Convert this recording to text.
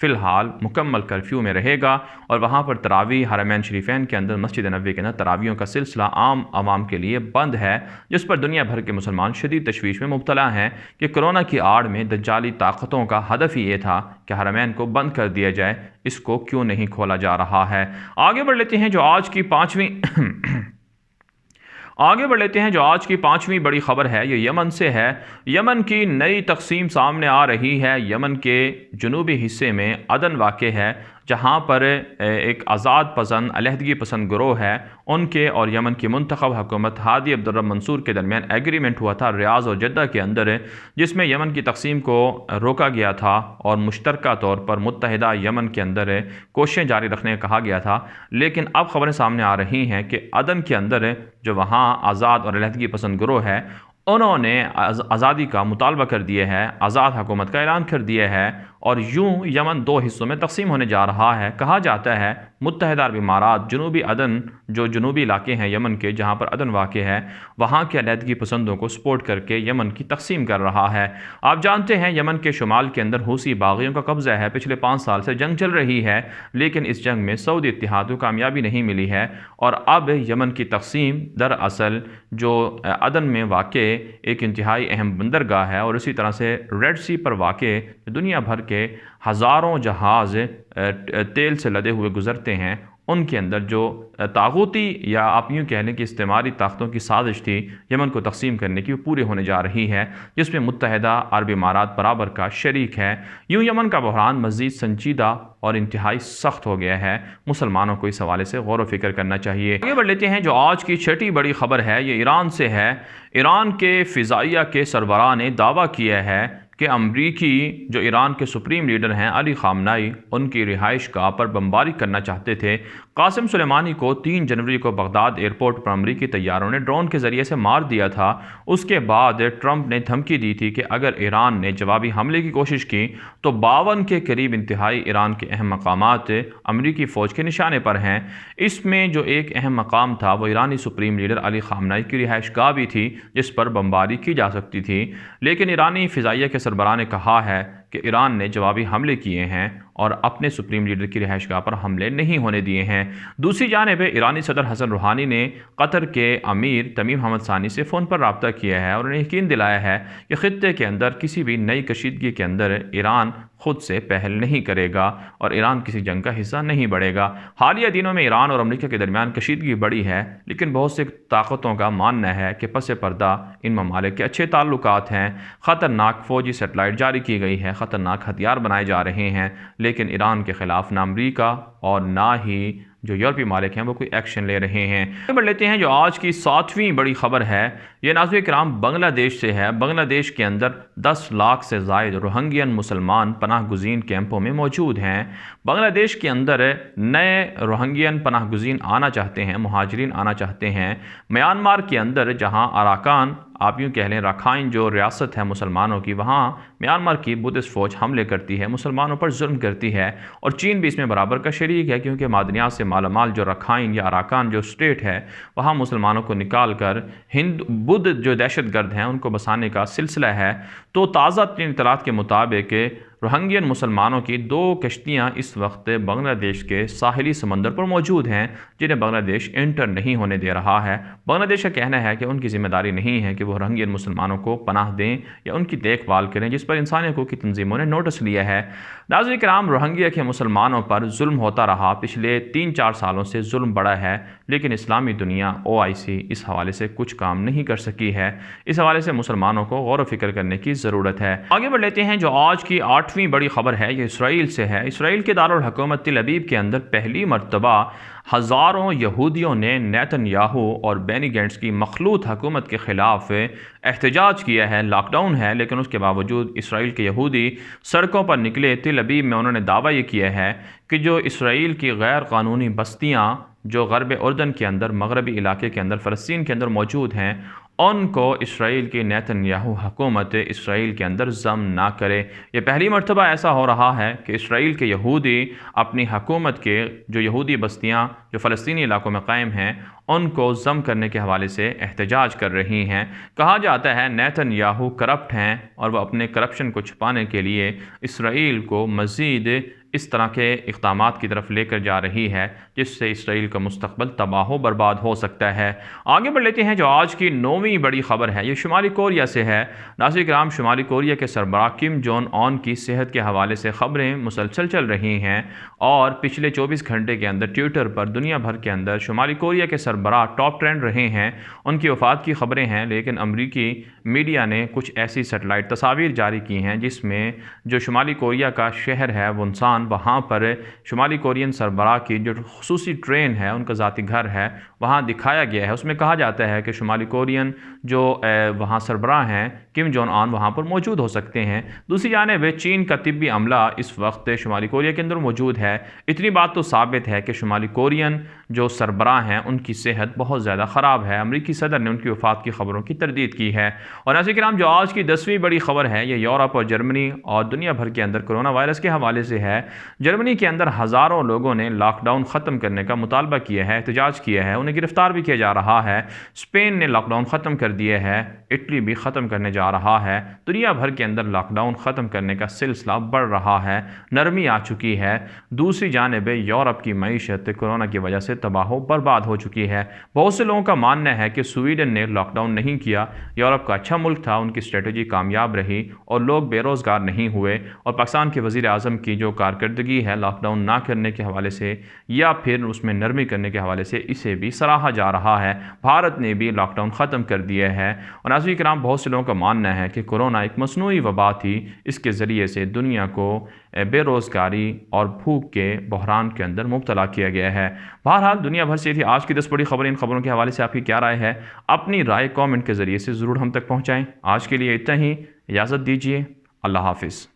فی الحال مکمل کرفیو میں رہے گا اور وہاں پر تراویح حرمین شریفین کے اندر مسجد نبوی کے اندر تراویحوں کا سلسلہ عام عوام کے لیے بند ہے، جس پر دنیا بھر کے مسلمان شدید تشویش میں مبتلا ہیں کہ کرونا کی آڑ میں دجالی طاقتوں کا ہدف ہی یہ تھا کہ حرمین کو بند کر دیا جائے، اس کو کیوں نہیں کھولا جا رہا ہے۔ آگے بڑھ لیتے ہیں جو آج کی پانچویں بڑی خبر ہے، یہ یمن سے ہے۔ یمن کی نئی تقسیم سامنے آ رہی ہے۔ یمن کے جنوبی حصے میں عدن واقع ہے، جہاں پر ایک آزاد پسند علیحدگی پسند گروہ ہے، ان کے اور یمن کی منتخب حکومت ہادی عبدالرب منصور کے درمیان ایگریمنٹ ہوا تھا ریاض اور جدہ کے اندر، جس میں یمن کی تقسیم کو روکا گیا تھا اور مشترکہ طور پر متحدہ یمن کے اندر کوششیں جاری رکھنے کا کہا گیا تھا۔ لیکن اب خبریں سامنے آ رہی ہیں کہ عدن کے اندر جو وہاں آزاد اور علیحدگی پسند گروہ ہے، انہوں نے آزادی کا مطالبہ کر دیا ہے، آزاد حکومت کا اعلان کر دیا ہے، اور یوں یمن دو حصوں میں تقسیم ہونے جا رہا ہے۔ کہا جاتا ہے متحدہ عرب امارات جنوبی عدن، جو جنوبی علاقے ہیں یمن کے جہاں پر عدن واقع ہے، وہاں کے علیحدگی پسندوں کو سپورٹ کر کے یمن کی تقسیم کر رہا ہے۔ آپ جانتے ہیں یمن کے شمال کے اندر حوثی باغیوں کا قبضہ ہے، پچھلے 5 سال سے جنگ چل رہی ہے، لیکن اس جنگ میں سعودی اتحاد کو کامیابی نہیں ملی ہے، اور اب یمن کی تقسیم دراصل جو عدن میں واقع ایک انتہائی اہم بندرگاہ ہے، اور اسی طرح سے ریڈ سی پر واقع دنیا بھر کے ہزاروں جہاز تیل سے لدے ہوئے گزرتے ہیں، ان کے اندر جو طاغوتی یا آپ یوں کہہ لیں کہ استعماری طاقتوں کی سازش تھی یمن کو تقسیم کرنے کی، وہ پورے ہونے جا رہی ہے، جس میں متحدہ عرب امارات برابر کا شریک ہے۔ یوں یمن کا بحران مزید سنجیدہ اور انتہائی سخت ہو گیا ہے۔ مسلمانوں کو اس حوالے سے غور و فکر کرنا چاہیے۔ آگے بڑھ لیتے ہیں جو آج کی چھٹی بڑی خبر ہے، یہ ایران سے ہے۔ ایران کے فضائیہ کے سربراہ نے دعویٰ کیا ہے کہ امریکی جو ایران کے سپریم لیڈر ہیں علی خامنائی، ان کی رہائش گاہ پر بمباری کرنا چاہتے تھے۔ قاسم سلیمانی کو 3 جنوری کو بغداد ایئرپورٹ پر امریکی طیاروں نے ڈرون کے ذریعے سے مار دیا تھا۔ اس کے بعد ٹرمپ نے دھمکی دی تھی کہ اگر ایران نے جوابی حملے کی کوشش کی تو 52 کے قریب انتہائی ایران کے اہم مقامات امریکی فوج کے نشانے پر ہیں۔ اس میں جو ایک اہم مقام تھا وہ ایرانی سپریم لیڈر علی خامنائی کی رہائش گاہ بھی تھی، جس پر بمباری کی جا سکتی تھی، لیکن ایرانی فضائیہ کے سربراہ نے کہا ہے کہ ایران نے جوابی حملے کیے ہیں اور اپنے سپریم لیڈر کی رہائش گاہ پر حملے نہیں ہونے دیے ہیں۔ دوسری جانب ایرانی صدر حسن روحانی نے قطر کے امیر تمیم حمد ثانی سے فون پر رابطہ کیا ہے اور انہیں یقین دلایا ہے کہ خطے کے اندر کسی بھی نئی کشیدگی کے اندر ایران خود سے پہل نہیں کرے گا اور ایران کسی جنگ کا حصہ نہیں بڑھے گا۔ حالیہ دنوں میں ایران اور امریکہ کے درمیان کشیدگی بڑھی ہے، لیکن بہت سے طاقتوں کا ماننا ہے کہ پس پردہ ان ممالک کے اچھے تعلقات ہیں۔ خطرناک فوجی سیٹلائٹ جاری کی گئی ہے، خطرناک ہتھیار بنائے جا رہے ہیں، لیکن ایران کے خلاف نہ امریکہ اور نہ ہی جو یورپی ممالک ہیں وہ کوئی ایکشن لے رہے ہیں۔ بڑھ لیتے ہیں جو آج کی 7ویں بڑی خبر ہے، یہ ناظرین کرام بنگلہ دیش سے ہے۔ بنگلہ دیش کے اندر 10 لاکھ سے زائد روہنگین مسلمان پناہ گزین کیمپوں میں موجود ہیں۔ بنگلہ دیش کے اندر نئے روہنگین پناہ گزین آنا چاہتے ہیں، مہاجرین آنا چاہتے ہیں۔ میانمار کے اندر جہاں اراکان آپ یوں کہہ لیں راکھائن جو ریاست ہے مسلمانوں کی، وہاں میانمار کی بدھسٹ فوج حملے کرتی ہے، مسلمانوں پر ظلم کرتی ہے، اور چین بھی اس میں برابر کا شریک ہے، کیونکہ معدنیات سے مالا مال جو راکھائن یا اراکان جو اسٹیٹ ہے، وہاں مسلمانوں کو نکال کر بدھ جو دہشت گرد ہیں ان کو بسانے کا سلسلہ ہے۔ تو تازہ ترین اطلاعات کے مطابق روہنگین مسلمانوں کی 2 کشتیاں اس وقت بنگلہ دیش کے ساحلی سمندر پر موجود ہیں، جنہیں بنگلہ دیش انٹر نہیں ہونے دے رہا ہے۔ بنگلہ دیش کا کہنا ہے کہ ان کی ذمہ داری نہیں ہے کہ وہ روہنگین مسلمانوں کو پناہ دیں یا ان کی دیکھ بھال کریں، جس پر انسانی حقوق کی تنظیموں نے نوٹس لیا ہے۔ ناظرین کرام، روہنگیا کے مسلمانوں پر ظلم ہوتا رہا، پچھلے 3-4 سالوں سے ظلم بڑھا ہے، لیکن اسلامی دنیا OIC اس حوالے سے کچھ کام نہیں کر سکی ہے۔ اس حوالے سے مسلمانوں کو غور و فکر کرنے کی ضرورت ہے۔ آگے بڑھ لیتے ہیں جو آج کی 8ویں بڑی خبر ہے، یہ اسرائیل سے ہے۔ اسرائیل کے دارالحکومت تل ابیب کے اندر پہلی مرتبہ ہزاروں یہودیوں نے نیتن یاہو اور بینی گینٹس کی مخلوط حکومت کے خلاف احتجاج کیا ہے۔ لاک ڈاؤن ہے، لیکن اس کے باوجود اسرائیل کے یہودی سڑکوں پر نکلے۔ تل ابیب میں انہوں نے دعویٰ یہ کیا ہے کہ جو اسرائیل کی غیر قانونی بستیاں جو غرب اردن کے اندر، مغربی علاقے کے اندر، فلسطین کے اندر موجود ہیں، ان کو اسرائیل کی نیتن یاہو حکومت اسرائیل کے اندر ضم نہ کرے۔ یہ پہلی مرتبہ ایسا ہو رہا ہے کہ اسرائیل کے یہودی اپنی حکومت کے جو یہودی بستیاں جو فلسطینی علاقوں میں قائم ہیں ان کو ضم کرنے کے حوالے سے احتجاج کر رہی ہیں۔ کہا جاتا ہے نیتن یاہو کرپٹ ہیں اور وہ اپنے کرپشن کو چھپانے کے لیے اسرائیل کو مزید اس طرح کے اقدامات کی طرف لے کر جا رہی ہے جس سے اسرائیل کا مستقبل تباہ و برباد ہو سکتا ہے۔ آگے بڑھ لیتے ہیں جو آج کی 9ویں بڑی خبر ہے، یہ شمالی کوریا سے ہے۔ ناظرین کرام، شمالی کوریا کے سربراہ کم جونگ ان کی صحت کے حوالے سے خبریں مسلسل چل رہی ہیں اور پچھلے 24 گھنٹے کے اندر ٹویٹر پر دنیا بھر کے اندر شمالی کوریا کے سربراہ ٹاپ ٹرینڈ رہے ہیں۔ ان کی وفات کی خبریں ہیں، لیکن امریکی میڈیا نے کچھ ایسی سیٹلائٹ تصاویر جاری کی ہیں جس میں جو شمالی کوریا کا شہر ہے ونسان، وہاں پر شمالی کورین سربراہ کی جو خصوصی ٹرین ہے، ان کا ذاتی گھر ہے، وہاں دکھایا گیا ہے۔ اس میں کہا جاتا ہے کہ شمالی کورین جو وہاں سربراہ ہیں کم جونگ ان وہاں پر موجود ہو سکتے ہیں۔ دوسری جانب چین کا طبی عملہ اس وقت شمالی کوریا کے اندر موجود ہے۔ اتنی بات تو ثابت ہے کہ شمالی کورین جو سربراہ ہیں ان کی صحت بہت زیادہ خراب ہے۔ امریکی صدر نے ان کی وفات کی خبروں کی تردید کی ہے۔ اور ناظرین کرام، جو آج کی 10ویں بڑی خبر ہے یہ یورپ اور جرمنی اور دنیا بھر کے اندر کرونا وائرس کے حوالے سے ہے۔ جرمنی کے اندر ہزاروں لوگوں نے لاک ڈاؤن ختم کرنے کا مطالبہ کیا ہے، احتجاج کیا ہے، انہیں گرفتار بھی کیا جا رہا ہے۔ اسپین نے لاک ڈاؤن ختم کر دیا ہے، اٹلی بھی ختم کرنے جا رہا ہے۔ دنیا بھر کے اندر لاک ڈاؤن ختم کرنے کا سلسلہ بڑھ رہا ہے، نرمی آ چکی ہے۔ دوسری جانب یورپ کی معیشت کورونا کی وجہ سے تباہ و برباد ہو چکی ہے۔ بہت سے لوگوں کا ماننا ہے کہ سویڈن نے لاک ڈاؤن نہیں کیا، یورپ کا اچھا ملک تھا، ان کی اسٹریٹجی کامیاب رہی اور لوگ بے روزگار نہیں ہوئے، اور پاکستان کے وزیر اعظم کی جو کارکردگی ہے لاک ڈاؤن نہ کرنے کے حوالے سے یا پھر اس میں نرمی کرنے کے حوالے سے، اسے بھی سراہا جا رہا ہے۔ بھارت نے بھی لاک ڈاؤن ختم کر دیا ہے۔ اور ناظرین کرام، بہت سے لوگوں کا ماننا ہے کہ کورونا ایک مصنوعی وبا تھی، اس کے ذریعے سے دنیا کو بے روزگاری اور بھوک کے بحران کے اندر مبتلا کیا گیا ہے۔ بہرحال دنیا بھر سے تھی آج کی 10 بڑی خبریں۔ ان خبروں کے حوالے سے آپ کی کیا رائے ہے؟ اپنی رائے کامنٹ کے ذریعے سے ضرور ہم تک پہنچائیں۔ آج کے لیے اتنا ہی، اجازت دیجیے، اللہ حافظ۔